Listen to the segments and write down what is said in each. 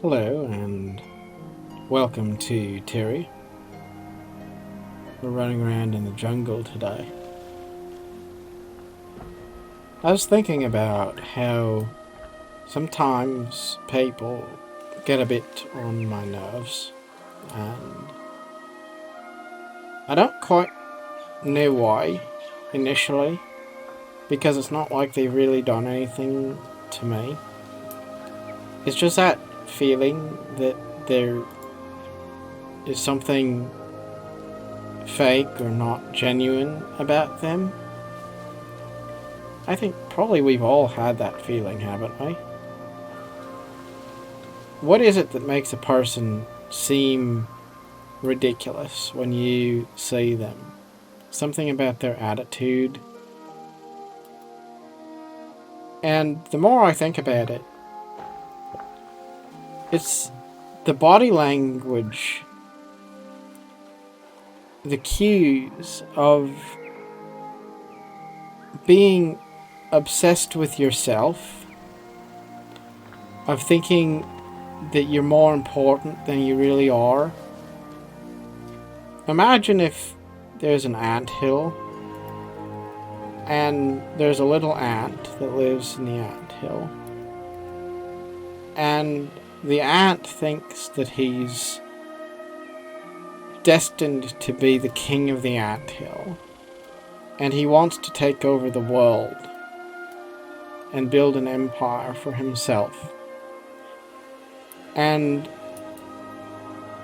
Hello and welcome to Terry. We're running around in the jungle today. I was thinking about how sometimes people get a bit on my nerves, and I don't quite know why initially, because it's not like they've really done anything to me. It's just that feeling that there is something fake or not genuine about them. I think probably we've all had that feeling, haven't we? What is it that makes a person seem ridiculous when you see them? Something about their attitude. And the more I think about it, it's the body language, the cues of being obsessed with yourself, of thinking that you're more important than you really are. Imagine if there's an anthill and there's a little ant that lives in the anthill, and the ant thinks that he's destined to be the king of the anthill, and he wants to take over the world and build an empire for himself. And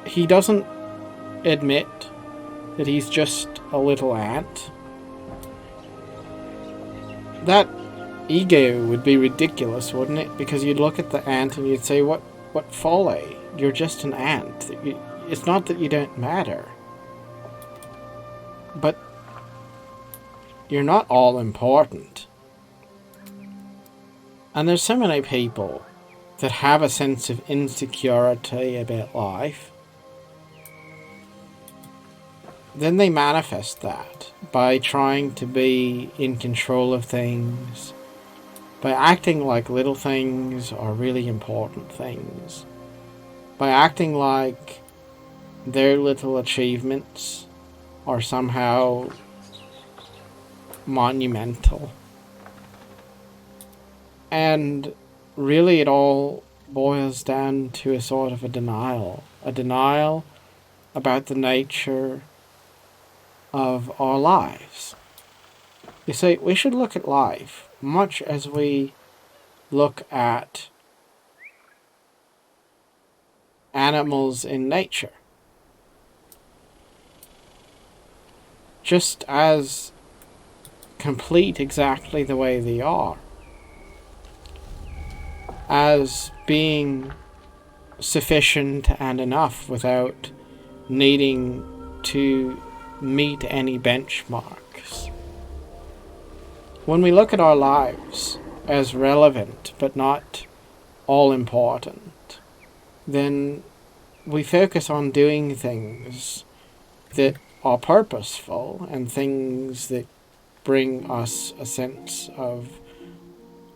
he doesn't admit that he's just a little ant. That ego would be ridiculous, wouldn't it? Because you'd look at the ant and you'd say, what folly? You're just an ant. It's not that you don't matter, but you're not all important. And there's so many people that have a sense of insecurity about life. Then they manifest that by trying to be in control of things, by acting like little things are really important things, by acting like their little achievements are somehow monumental. And really it all boils down to a sort of a denial about the nature of our lives. You see, we should look at life much as we look at animals in nature. Just as complete exactly the way they are, as being sufficient and enough without needing to meet any benchmarks. When we look at our lives as relevant but not all important, then we focus on doing things that are purposeful and things that bring us a sense of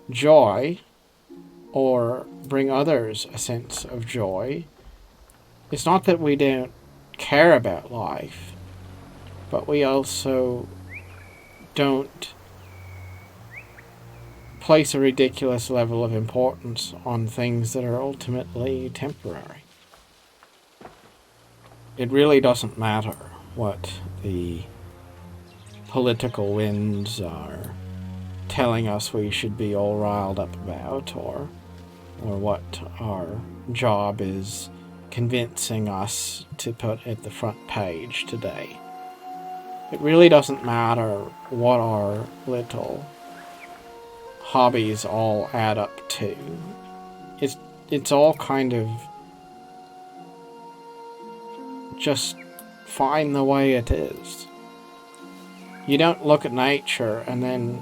joy or bring others a sense of joy. It's not that we don't care about life, but we also don't place a ridiculous level of importance on things that are ultimately temporary. It really doesn't matter what the political winds are telling us we should be all riled up about, or what our job is convincing us to put at the front page today. It really doesn't matter what our little hobbies all add up to. It's all kind of just fine the way it is. You don't look at nature and then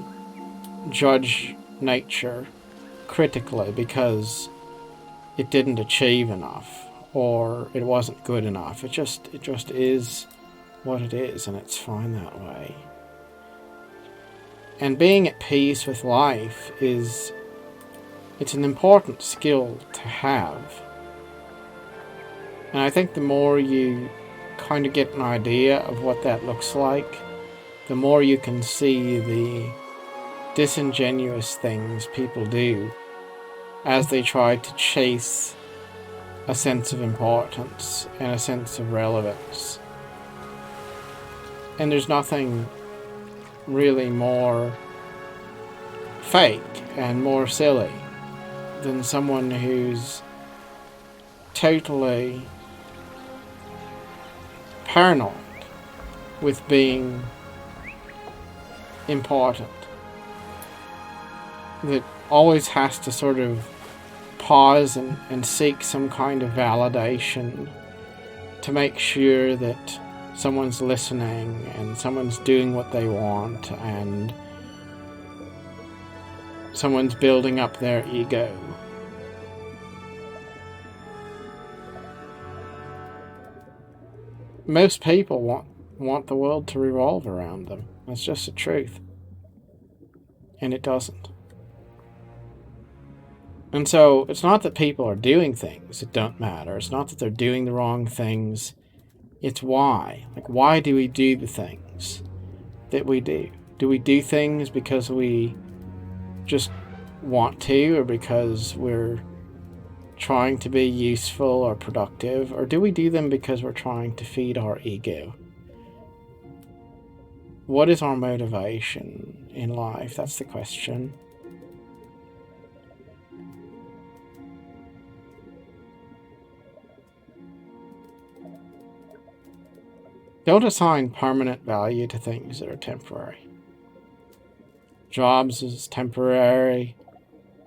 judge nature critically because it didn't achieve enough or it wasn't good enough. It just is what it is, and it's fine that way. And being at peace with life it's an important skill to have, And I think the more you kind of get an idea of what that looks like, the more you can see the disingenuous things people do as they try to chase a sense of importance and a sense of relevance. And there's nothing really more fake and more silly than someone who's totally paranoid with being important, that always has to sort of pause and seek some kind of validation to make sure that someone's listening and someone's doing what they want and someone's building up their ego. Most people want the world to revolve around them. That's just the truth. And it doesn't. And so it's not that people are doing things that don't matter. It's not that they're doing the wrong things. It's why. Like, why do we do the things that we do? Do we do things because we just want to, or because we're trying to be useful or productive? Or do we do them because we're trying to feed our ego? What is our motivation in life? That's the question. Don't assign permanent value to things that are temporary. Jobs is temporary.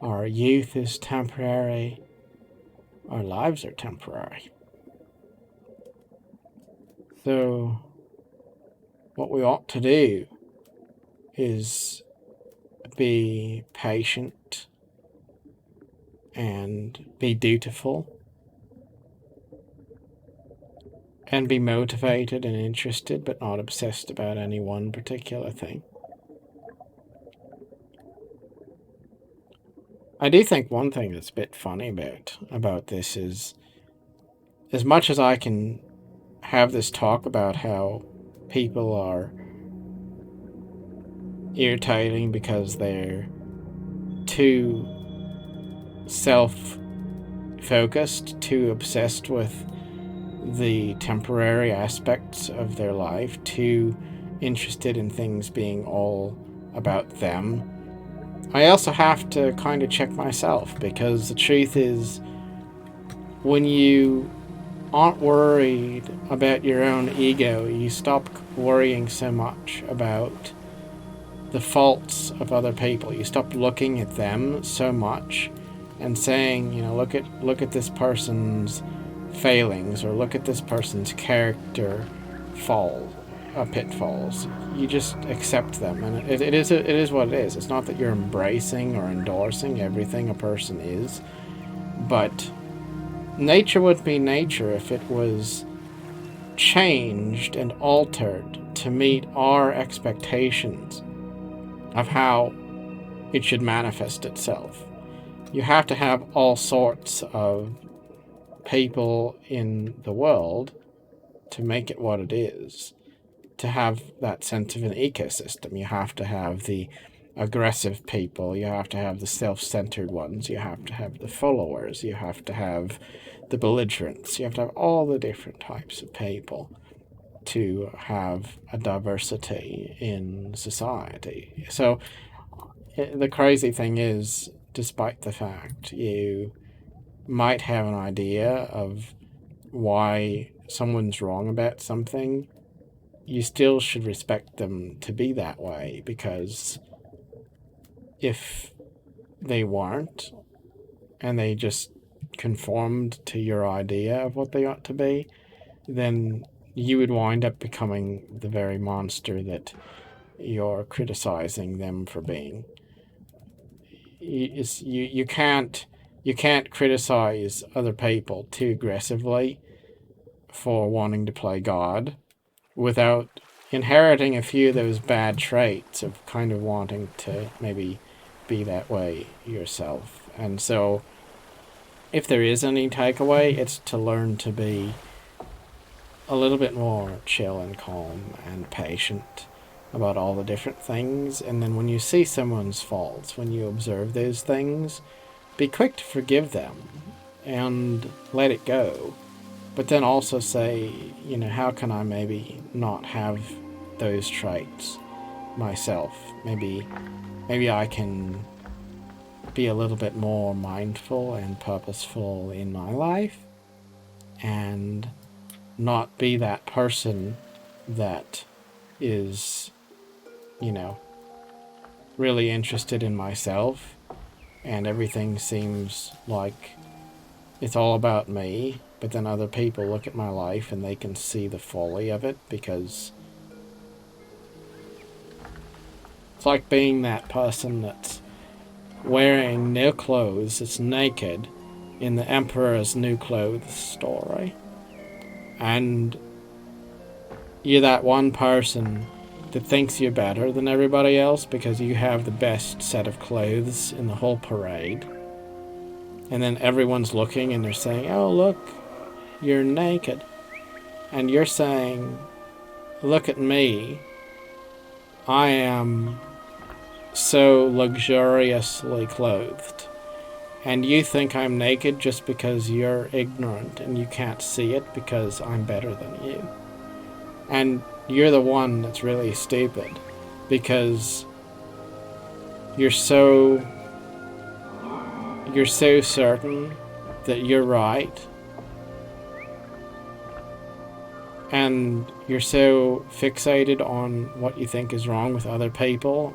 Our youth is temporary. Our lives are temporary. So, what we ought to do is be patient and be dutiful and be motivated and interested, but not obsessed about any one particular thing. I do think one thing that's a bit funny about this is, as much as I can have this talk about how people are irritating because they're too self-focused, too obsessed with the temporary aspects of their life, too interested in things being all about them, I also have to kind of check myself, because the truth is, when you aren't worried about your own ego, you stop worrying so much about the faults of other people. You stop looking at them so much and saying, look at this person's failings, or look at this person's character pitfalls. You just accept them, and it is what it is. It's not that you're embracing or endorsing everything a person is, but nature would be nature if it was changed and altered to meet our expectations of how it should manifest itself. You have to have all sorts of people in the world to make it what it is. To have that sense of an ecosystem, you have to have the aggressive people, you have to have the self-centered ones, you have to have the followers, you have to have the belligerents, you have to have all the different types of people to have a diversity in society. So the crazy thing is, despite the fact you might have an idea of why someone's wrong about something, you still should respect them to be that way, because if they weren't, and they just conformed to your idea of what they ought to be, then you would wind up becoming the very monster that you're criticizing them for being. You can't criticize other people too aggressively for wanting to play God without inheriting a few of those bad traits of kind of wanting to maybe be that way yourself. And so if there is any takeaway, it's to learn to be a little bit more chill and calm and patient about all the different things. And then when you see someone's faults, when you observe those things, be quick to forgive them and let it go. But then also say, how can I maybe not have those traits myself? Maybe I can be a little bit more mindful and purposeful in my life and not be that person that is, really interested in myself, and everything seems like it's all about me, but then other people look at my life and they can see the folly of it, because it's like being that person that's wearing no clothes, it's naked, in the Emperor's New Clothes story. And you're that one person that thinks you're better than everybody else because you have the best set of clothes in the whole parade. And then everyone's looking and they're saying, oh, look, you're naked. And you're saying, look at me. I am so luxuriously clothed. And you think I'm naked just because you're ignorant and you can't see it because I'm better than you. And you're the one that's really stupid because you're so certain that you're right, and you're so fixated on what you think is wrong with other people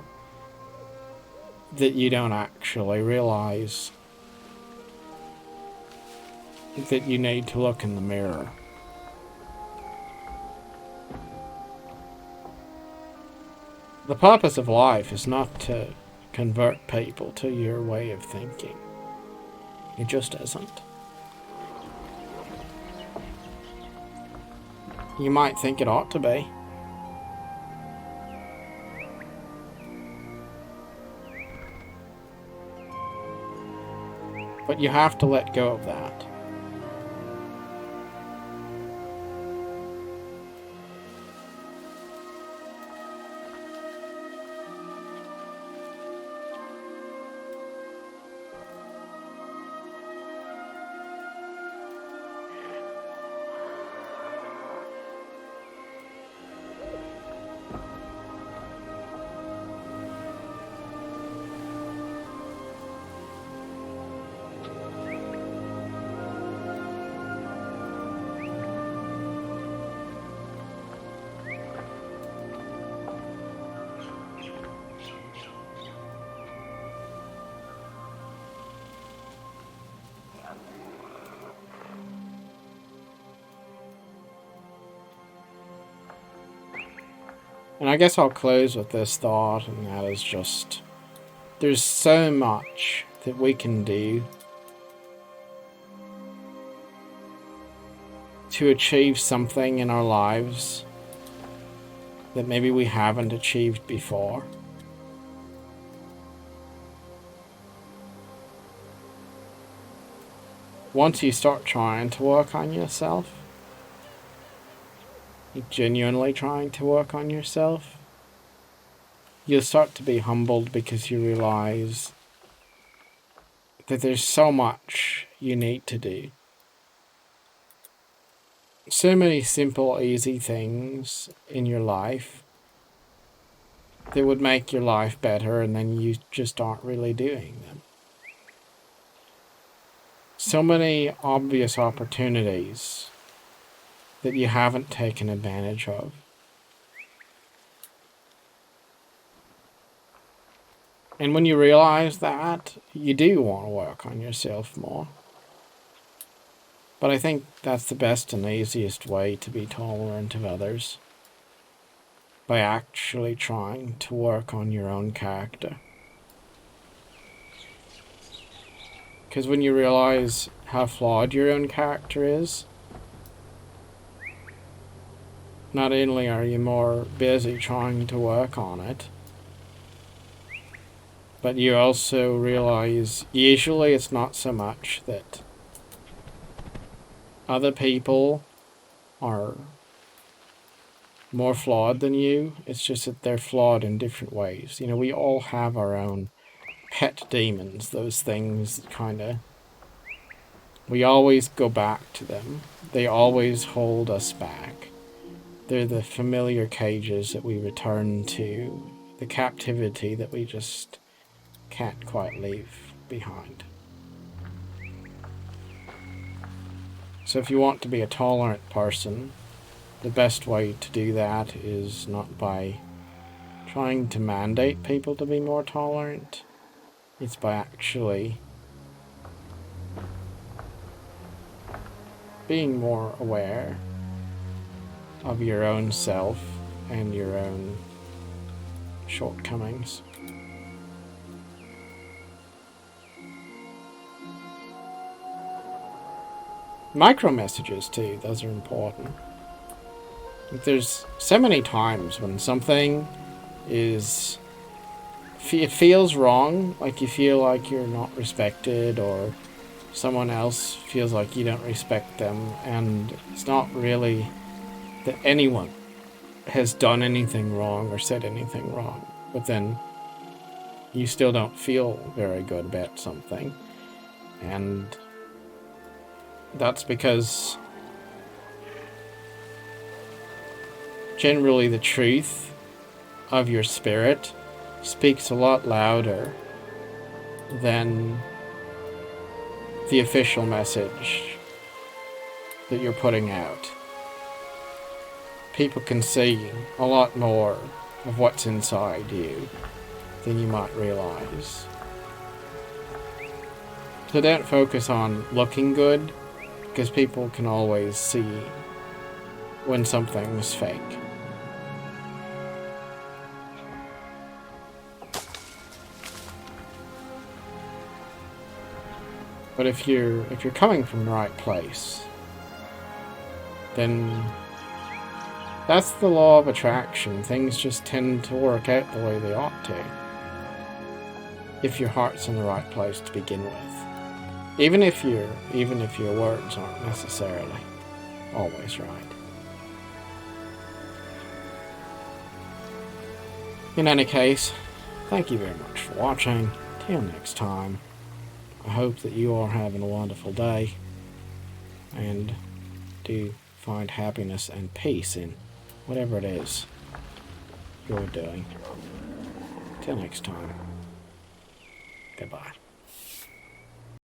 that you don't actually realize that you need to look in the mirror. The purpose of life is not to convert people to your way of thinking. It just isn't. You might think it ought to be. But you have to let go of that. And I guess I'll close with this thought, and that is just, there's so much that we can do to achieve something in our lives that maybe we haven't achieved before. Once you start trying to work on yourself, genuinely trying to work on yourself, you'll start to be humbled because you realize that there's so much you need to do. So many simple, easy things in your life that would make your life better, and then you just aren't really doing them. So many obvious opportunities that you haven't taken advantage of. And when you realize that, you do want to work on yourself more. But I think that's the best and easiest way to be tolerant of others, by actually trying to work on your own character. Because when you realize how flawed your own character is, not only are you more busy trying to work on it, but you also realize usually it's not so much that other people are more flawed than you. It's just that they're flawed in different ways. You know, we all have our own pet demons, those things that kind of... We always go back to them. They always hold us back. They're the familiar cages that we return to, the captivity that we just can't quite leave behind. So if you want to be a tolerant person, the best way to do that is not by trying to mandate people to be more tolerant. It's by actually being more aware of your own self and your own shortcomings. Micro messages too, those are important. There's so many times when something is... it feels wrong, like you feel like you're not respected, or someone else feels like you don't respect them, and it's not really that anyone has done anything wrong or said anything wrong, but then you still don't feel very good about something, and that's because generally the truth of your spirit speaks a lot louder than the official message that you're putting out. People can see a lot more of what's inside you than you might realize. So don't focus on looking good, because people can always see when something's fake. But if you're coming from the right place, then that's the law of attraction. Things just tend to work out the way they ought to, if your heart's in the right place to begin with. Even if your words aren't necessarily always right. In any case, thank you very much for watching. Till next time, I hope that you are having a wonderful day, and do find happiness and peace in whatever it is you're doing. Till next time, goodbye.